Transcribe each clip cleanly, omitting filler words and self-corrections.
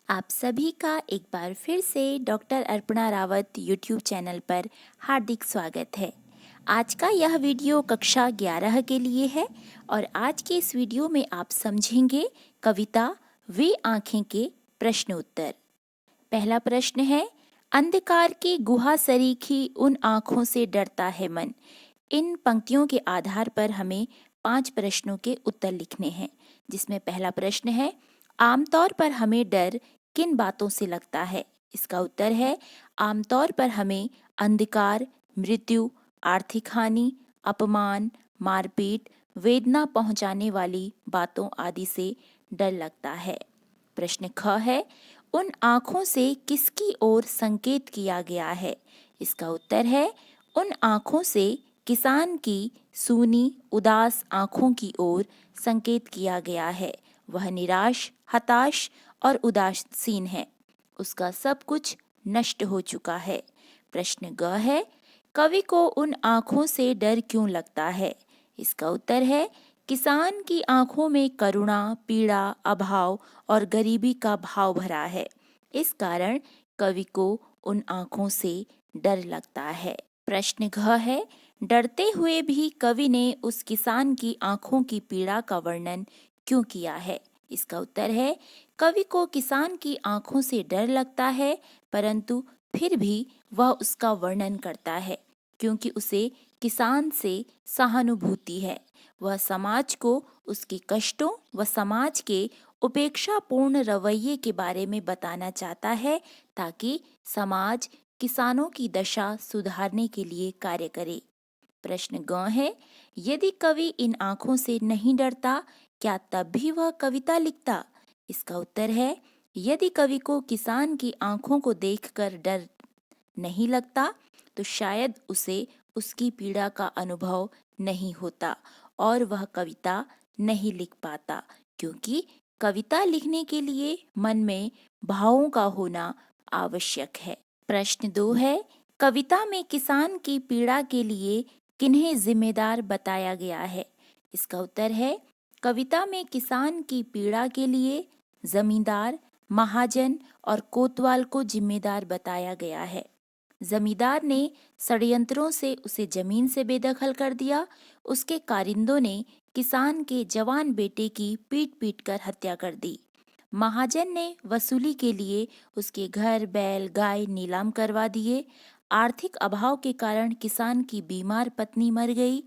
आप सभी का एक बार फिर से doctor Arpana Rawat YouTube channel पर हार्दिक स्वागत है। आज का यह वीडियो कक्षा 11 के लिए है और आज के इस वीडियो में आप समझेंगे कविता वे आँखें के प्रश्न उत्तर। पहला प्रश्न है, अंधकार की गुहा सरीखी उन आँखों से डरता है मन। इन पंक्तियों के आधार पर हमें 5 प्रश्नों के उत्तर लिखने हैं, जिसमें पहला प्रश्न है, आमतौर पर हमें डर किन बातों से लगता है। इसका उत्तर है, आमतौर पर हमें अंधकार, मृत्यु, आर्थिक हानि, अपमान, मारपीट, वेदना पहुंचाने वाली बातों आदि से डर लगता है। प्रश्न ख है, उन आँखों से किसकी ओर संकेत किया गया है। इसका उत्तर है, उन आँखों से किसान की सूनी उदास आँखों की ओर संकेत किया गया है। वह निराश, हताश और उदासीन है। उसका सब कुछ नष्ट हो चुका है। प्रश्न ग है, कवि को उन आँखों से डर क्यों लगता है। इसका उत्तर है, किसान की आँखों में करुणा, पीड़ा, अभाव और गरीबी का भाव भरा है। इस कारण कवि को उन आँखों से डर लगता है। प्रश्न घ है, डरते हुए भी कवि ने उस किसान की आँखों की पीड़ा का वर्णन क्यों किया है। इसका उत्तर है, कवि को किसान की आँखों से डर लगता है, परंतु फिर भी वह उसका वर्णन करता है क्योंकि उसे किसान से सहानुभूति है। वह समाज को उसके कष्टों व समाज के उपेक्षापूर्ण रवैये के बारे में बताना चाहता है ताकि समाज किसानों की दशा सुधारने के लिए कार्य करे। प्रश्न ग है, यदि कवि इन आँखों से नहीं डरता, क्या तब भी वह कविता लिखता। इसका उत्तर है, यदि कवि को किसान की आँखों को देखकर डर नहीं लगता तो शायद उसे उसकी पीड़ा का अनुभव नहीं होता और वह कविता नहीं लिख पाता, क्योंकि कविता लिखने के लिए मन में भावों का होना आवश्यक है। प्रश्न 2 है, कविता में किसान की पीड़ा के लिए किन्हें जिम्मेदार बताया गया है। इसका उत्तर है, कविता में किसान की पीड़ा के लिए जमींदार, महाजन और कोतवाल को जिम्मेदार बताया गया है। जमींदार ने षड्यंत्रों से उसे जमीन से बेदखल कर दिया। उसके कारिंदों ने किसान के जवान बेटे की पीट पीट कर हत्या कर दी। महाजन ने वसूली के लिए उसके घर, बैल, गाय नीलाम करवा दिए। आर्थिक अभाव के कारण किसान की बीमार पत्नी मर गई।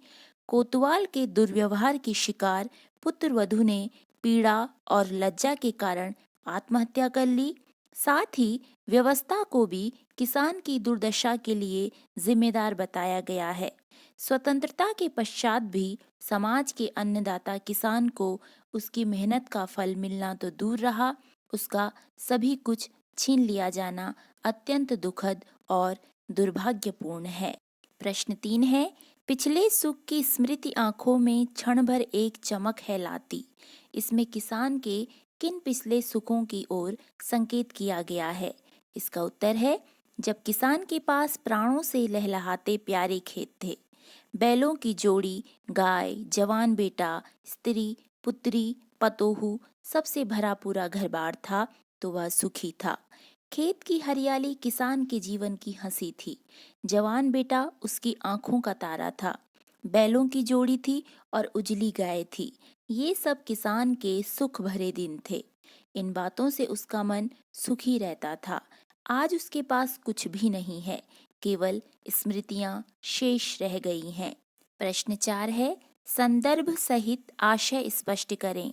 कोतवाल के दुर्व्यवहार की शिकार पुत्र वधू ने पीड़ा और लज्जा के कारण आत्महत्या कर ली। साथ ही व्यवस्था को भी किसान की दुर्दशा के लिए जिम्मेदार बताया गया है। स्वतंत्रता के पश्चात भी समाज के अन्नदाता किसान को उसकी मेहनत का फल मिलना तो दूर रहा, उसका सभी कुछ छीन लिया जाना अत्यंत दुखद और दुर्भाग्यपूर्ण है। प्रश्न 3 है, पिछले सुख की स्मृति आंखों में क्षण भर एक चमक है लाती। इसमें किसान के किन पिछले सुखों की ओर संकेत किया गया है। इसका उत्तर है, जब किसान के पास प्राणों से लहलहाते प्यारे खेत थे, बैलों की जोड़ी, गाय, जवान बेटा, स्त्री, पुत्री, पतोहू, सबसे भरा पूरा घर-बार था, तो वह सुखी था। खेत की हरियाली किसान के जीवन की हंसी थी। जवान बेटा उसकी आंखों का तारा था। बैलों की जोड़ी थी और उजली गाय थी। ये सब किसान के सुख भरे दिन थे। इन बातों से उसका मन सुखी रहता था। आज उसके पास कुछ भी नहीं है, केवल स्मृतियां शेष रह गई हैं। प्रश्न 4 है, संदर्भ सहित आशय स्पष्ट करें।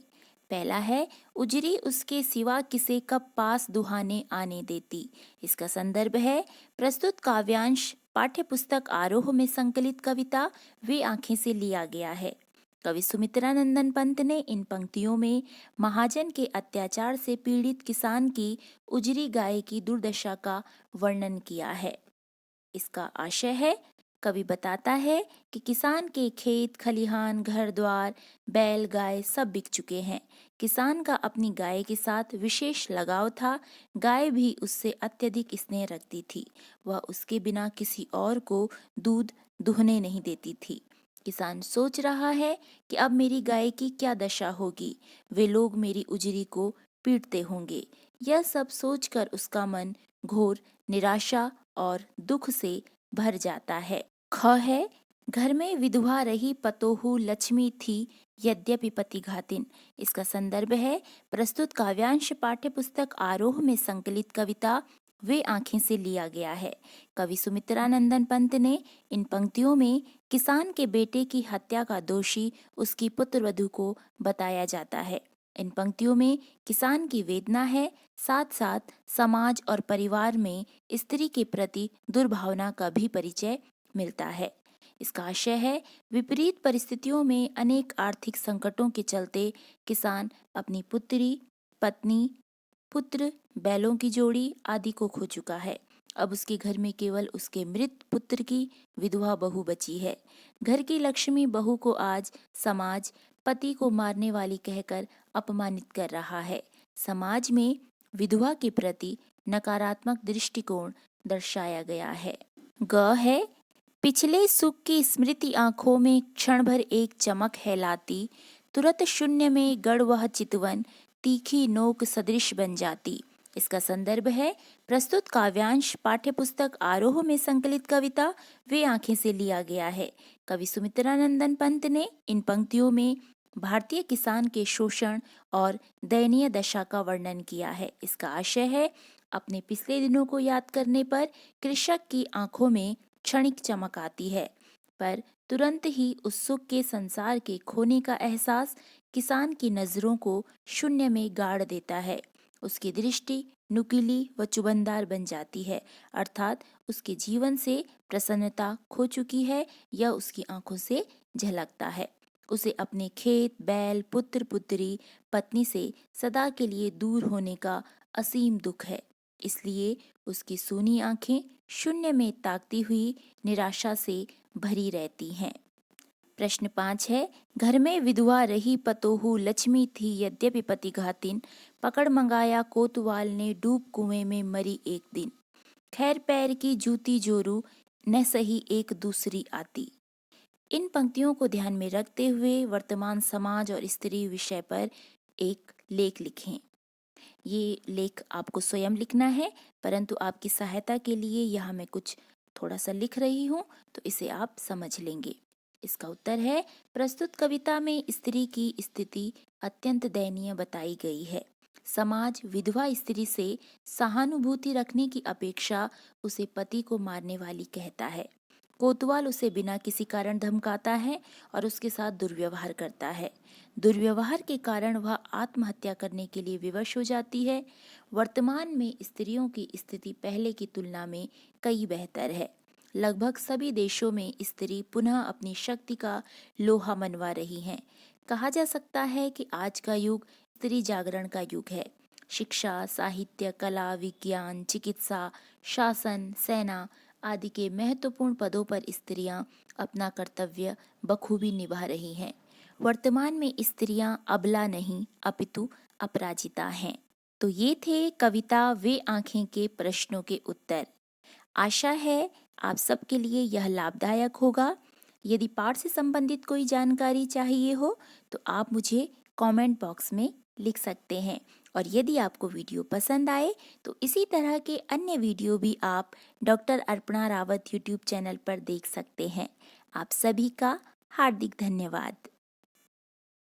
पहला है, उजरी उसके सिवा किसे कब पास दुहाने आने देती। इसका संदर्भ है, प्रस्तुत काव्यांश पाठ्यपुस्तक आरोह में संकलित कविता वे आंखें से लिया गया है। कवि सुमित्रानंदन पंत ने इन पंक्तियों में महाजन के अत्याचार से पीड़ित किसान की उजरी गाय की दुर्दशा का वर्णन किया है। इसका आशय है, कवि बताता है कि किसान के खेत, खलिहान, घर द्वार, बैल, गाय सब बिक चुके हैं। किसान का अपनी गाय के साथ विशेष लगाव था। गाय भी उससे अत्यधिक स्नेह रखती थी। वह उसके बिना किसी और को दूध दुहने नहीं देती थी। किसान सोच रहा है कि अब मेरी गाय की क्या दशा होगी। वे लोग मेरी उजरी को पीटते होंगे। यह सब सोचकर उसका मन घोर निराशा और दुख से भर जाता है। ख है, घर में विधवा रही पतोहू लक्ष्मी थी यद्यपि पतिघातिन। इसका संदर्भ है प्रस्तुत काव्यांश पाठ्य पुस्तक आरोह में संकलित कविता वे आंखें से लिया गया है। कवि सुमित्रानंदन पंत ने इन पंक्तियों में किसान के बेटे की हत्या का दोषी उसकी पुत्रवधू को बताया जाता है। इन पंक्तियों में किसान की वेदना है, साथ साथ समाज और परिवार में स्त्री के प्रति दुर्भावना का भी परिचय मिलता है। इसका आशय है विपरीत परिस्थितियों में अनेक आर्थिक संकटों के चलते किसान अपनी पुत्री, पत्नी, पुत्र, बैलों की जोड़ी आदि को खो चुका है। अब उसके घर में केवल उसके मृत पुत्र की विधवा बहू बची है। घर की लक्ष्मी बहू को आज समाज पति को मारने वाली कहकर अपमानित कर रहा है। समाज में विधवा के प्रति नकारात्मक दृष्टिकोण दर्शाया गया है। ग है, पिछले सुख की स्मृति आंखों में क्षण भर एक चमक है लाती, तुरत शून्य में गड़ वह चितवन तीखी नोक सदृश बन जाती। इसका संदर्भ है प्रस्तुत काव्यांश पाठ्य पुस्तक आरोह में संकलित कविता वे आंखें से लिया गया है। कवि सुमित्रानंदन पंत ने इन पंक्तियों में भारतीय किसान के शोषण और दयनीय दशा का वर्णन किया है। इसका आशय है अपने पिछले दिनों को याद करने पर कृषक की आंखों में क्षणिक चमक आती है, पर तुरंत ही उस सुख के संसार के खोने का एहसास किसान की नजरों को शून्य में गाड़ देता है। उसकी दृष्टि नुकीली व चुबनदार बन जाती है, अर्थात उसके जीवन से प्रसन्नता खो चुकी है, यह उसकी आंखों से झलकता है। उसे अपने खेत, बैल, पुत्र, पुत्री, पत्नी से सदा के लिए दूर होने का असीम दुख है। इसलिए उसकी सूनी आंखें शून्य में ताकती हुई निराशा से भरी रहती हैं। प्रश्न 5 है, घर में विधवा रही पतोहू लक्ष्मी थी यद्यपि पतिघातिन, पकड़ मंगाया कोतवाल ने डूब कुएं में मरी एक दिन। खैर पैर की जूती जोरू न सही एक दूसरी आती। इन पंक्तियों को ध्यान में रखते हुए वर्तमान समाज और स्त्री विषय पर एक लेख लिखें। ये लेख आपको स्वयं लिखना है, परंतु आपकी सहायता के लिए यहाँ मैं कुछ थोड़ा सा लिख रही हूँ, तो इसे आप समझ लेंगे। इसका उत्तर है प्रस्तुत कविता में स्त्री की स्थिति अत्यंत दयनीय बताई गई है। समाज विधवा स्त्री से सहानुभूति रखने की अपेक्षा उसे पति को मारने वाली कहता है। कोतवाल उसे बिना किसी कारण धमकाता है और उसके साथ दुर्व्यवहार करता है। दुर्व्यवहार के कारण वह आत्महत्या करने के लिए विवश हो जाती है। वर्तमान में स्त्रियों की स्थिति पहले की तुलना में कई बेहतर है। लगभग सभी देशों में स्त्री पुनः अपनी शक्ति का लोहा मनवा रही हैं। कहा जा सकता है कि आज का युग स्त्री जागरण का युग है। शिक्षा, साहित्य, कला, विज्ञान, चिकित्सा, शासन, सेना आदि के महत्वपूर्ण पदों पर स्त्रियां अपना कर्तव्य बखूबी निभा रही हैं। वर्तमान में स्त्रियां अबला नहीं अपितु अपराजिता हैं। तो ये थे कविता वे आंखें के प्रश्नों के उत्तर। आशा है आप सबके लिए यह लाभदायक होगा। यदि पाठ से संबंधित कोई जानकारी चाहिए हो तो आप मुझे कमेंट बॉक्स में लिख सकते हैं, और यदि आपको वीडियो पसंद आए तो इसी तरह के अन्य वीडियो भी आप doctor Arpana Rawat YouTube channel पर देख सकते हैं। आप सभी का हार्दिक धन्यवाद।